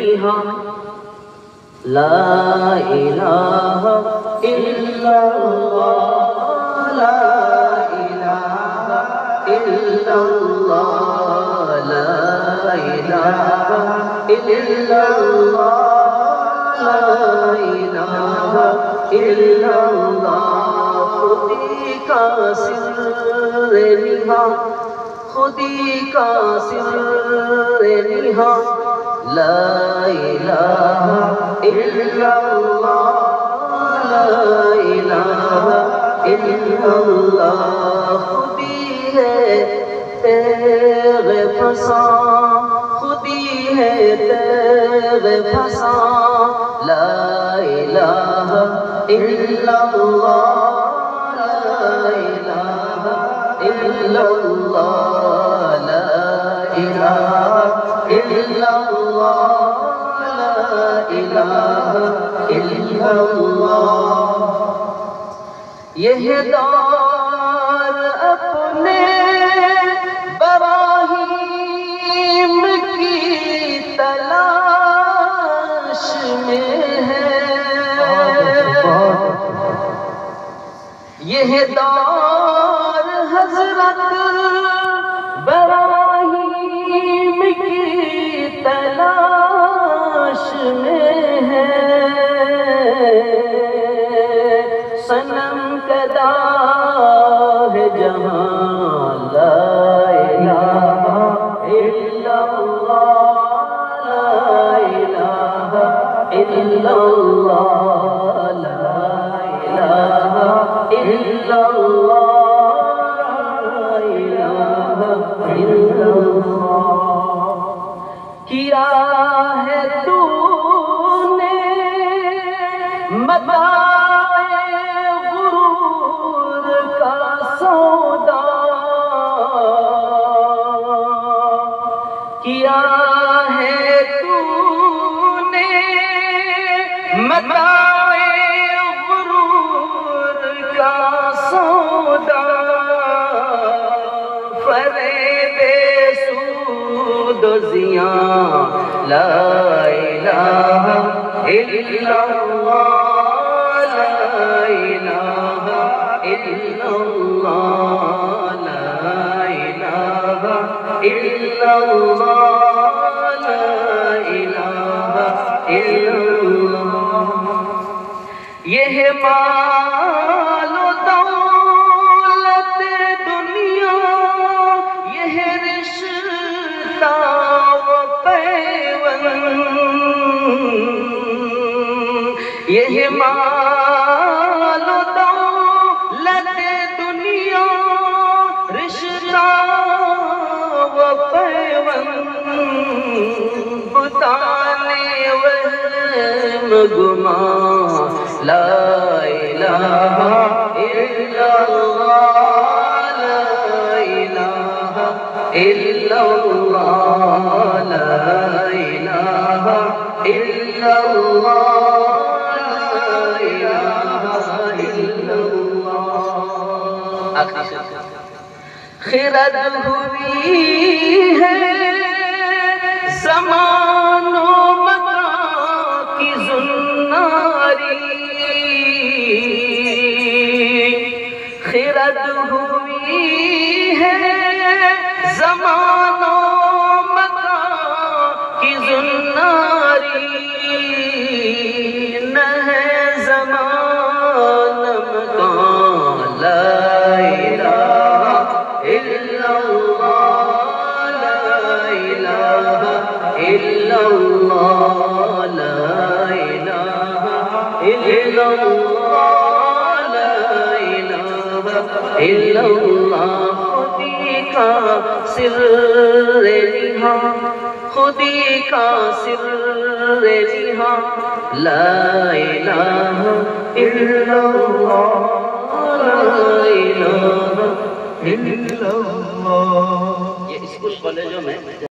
نہاں لا الہ الا اللہ لا الہ الا اللہ لا الہ الا اللہ لا الہ الا اللہ خودی کا سر نہاں خودی کا سر نہاں لا الہ الا اللہ لا الہ الا اللہ خودی ہے تیغ پھنساں خودی ہے تیغ پھنساں لا الہ الا اللہ لا الہ الا اللہ لا الہ الا اللہ لا الہ الا اللہ یہ دار اپنے براہیم کی تلاش میں ہے یہ دار حضرت براہیم کی تلاش میں ہے صنم کدا ہے جہاں لا الہ الا اللہ لا الہ الا اللہ لا الہ الا اللہ لا الہ الا اللہ کیا ہے تو نے متاع غرور کا سودا کیا ہے تو نے متاع غرور کا سودا فریب سود و زیاں لا الہ الا اللہ لا الہ الا اللہ لا الہ الا اللہ لا الہ الا اللہ یہ مال و دولت دنیا یہ رشتہ و پیوند یہ مال و دولت دنیا رشتہ و پیوند بتانے وہم گماں لا الہ الا اللہ لا الہ الا اللہ لا الہ الا اللہ لا الہ الا اللہ خرد ہوئی ہے زمان و مکان کی زناری خرد ہوئی ہے زمان و مکان کی زناری نہ ہے زمان مکان لا الہ الا اللہ لا الہ الا اللہ لا الہ الا اللہ لا الہ الا اللہ خودی کا سر نہاں خودی کا سر نہاں لا الہ الا اللہ لا الہ الا اللہ یہ اسکول کالجوں میں